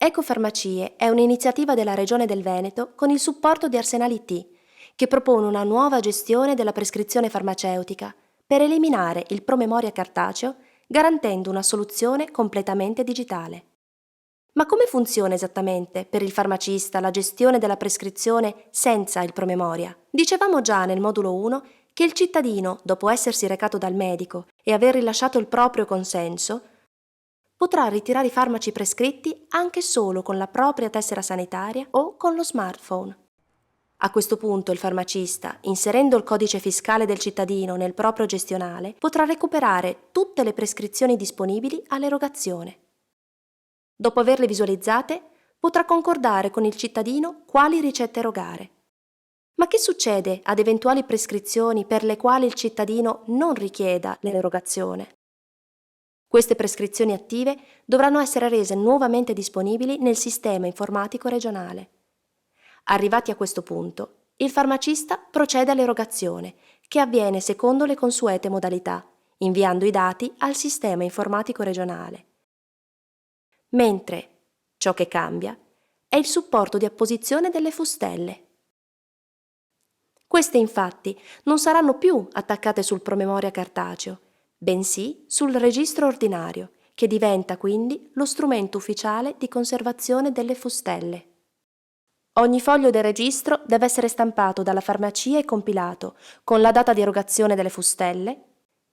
Ecofarmacie è un'iniziativa della Regione del Veneto con il supporto di Arsenal IT, che propone una nuova gestione della prescrizione farmaceutica per eliminare il promemoria cartaceo, garantendo una soluzione completamente digitale. Ma come funziona esattamente per il farmacista la gestione della prescrizione senza il promemoria? Dicevamo già nel modulo 1 che il cittadino, dopo essersi recato dal medico e aver rilasciato il proprio consenso, potrà ritirare i farmaci prescritti anche solo con la propria tessera sanitaria o con lo smartphone. A questo punto il farmacista, inserendo il codice fiscale del cittadino nel proprio gestionale, potrà recuperare tutte le prescrizioni disponibili all'erogazione. Dopo averle visualizzate, potrà concordare con il cittadino quali ricette erogare. Ma che succede ad eventuali prescrizioni per le quali il cittadino non richieda l'erogazione? Queste prescrizioni attive dovranno essere rese nuovamente disponibili nel sistema informatico regionale. Arrivati a questo punto, il farmacista procede all'erogazione, che avviene secondo le consuete modalità, inviando i dati al sistema informatico regionale. Mentre ciò che cambia è il supporto di apposizione delle fustelle. Queste infatti non saranno più attaccate sul promemoria cartaceo, bensì sul registro ordinario, che diventa quindi lo strumento ufficiale di conservazione delle fustelle. Ogni foglio del registro deve essere stampato dalla farmacia e compilato con la data di erogazione delle fustelle,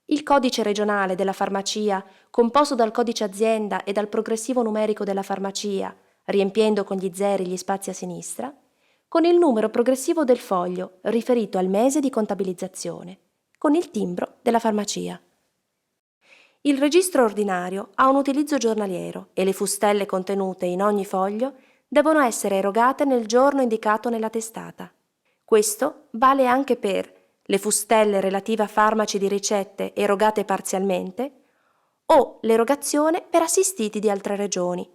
il codice regionale della farmacia composto dal codice azienda e dal progressivo numerico della farmacia, riempiendo con gli zeri gli spazi a sinistra, con il numero progressivo del foglio riferito al mese di contabilizzazione, con il timbro della farmacia. Il registro ordinario ha un utilizzo giornaliero e le fustelle contenute in ogni foglio devono essere erogate nel giorno indicato nella testata. Questo vale anche per le fustelle relative a farmaci di ricette erogate parzialmente o l'erogazione per assistiti di altre regioni.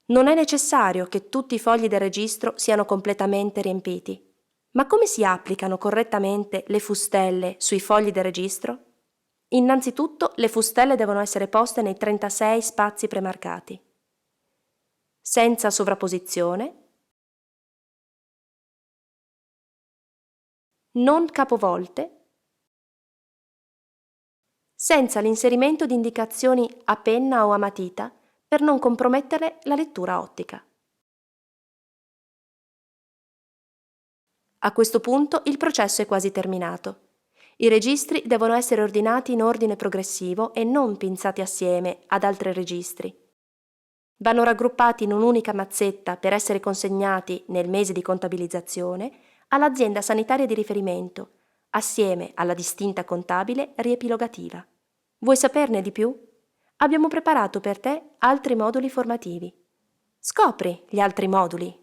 Non è necessario che tutti i fogli del registro siano completamente riempiti. Ma come si applicano correttamente le fustelle sui fogli del registro? Innanzitutto le fustelle devono essere poste nei 36 spazi premarcati, senza sovrapposizione, non capovolte, senza l'inserimento di indicazioni a penna o a matita per non compromettere la lettura ottica. A questo punto il processo è quasi terminato. I registri devono essere ordinati in ordine progressivo e non pinzati assieme ad altri registri. Vanno raggruppati in un'unica mazzetta per essere consegnati nel mese di contabilizzazione all'azienda sanitaria di riferimento, assieme alla distinta contabile riepilogativa. Vuoi saperne di più? Abbiamo preparato per te altri moduli formativi. Scopri gli altri moduli.